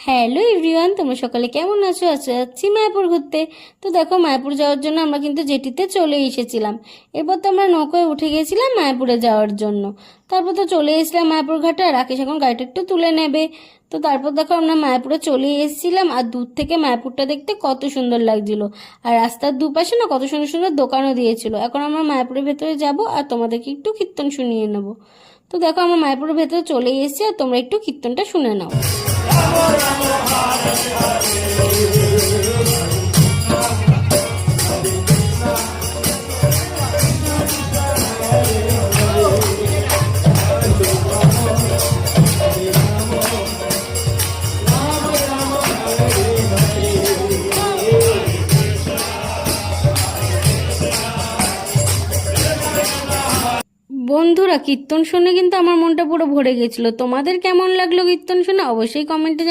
Hello everyone, তোমরা সকালে কেমন আছো? যাচ্ছি মায়াপুর ঘুরতে। তো দেখো, মায়াপুর যাওয়ার জন্য আমরা কিন্তু জেটিতে চলে এসেছিলাম। এরপর তো আমরা নৌকায় উঠে গেছিলাম মায়াপুরে যাওয়ার জন্য। তারপর তো চলে এসেছিলাম মায়াপুর ঘাটে, আর রাকেশ এখন গাড়িটা একটু তুলে নেবে। তো তারপর দেখো আমরা মায়াপুরে চলে এসেছিলাম, আর দূর থেকে মায়াপুরটা দেখতে কত সুন্দর লাগছিল। আর রাস্তার দুপাশে না কত সুন্দর সুন্দর দোকানও দিয়েছিল। এখন আমরা মায়াপুরের ভেতরে যাব আর তোমাদেরকে একটু কীর্তন শুনিয়ে নেব। তো দেখো আমরা মায়াপুরের ভেতরে চলে এসেছি, আর তোমরা একটু কীর্তনটা শুনে নাও। বন্ধুরা, কীর্তন শুনে কিন্তু আমার মনটা পুরো ভরে গেছিল। তোমাদের কেমন লাগলো কীর্তন শুনে অবশ্যই কমেন্টে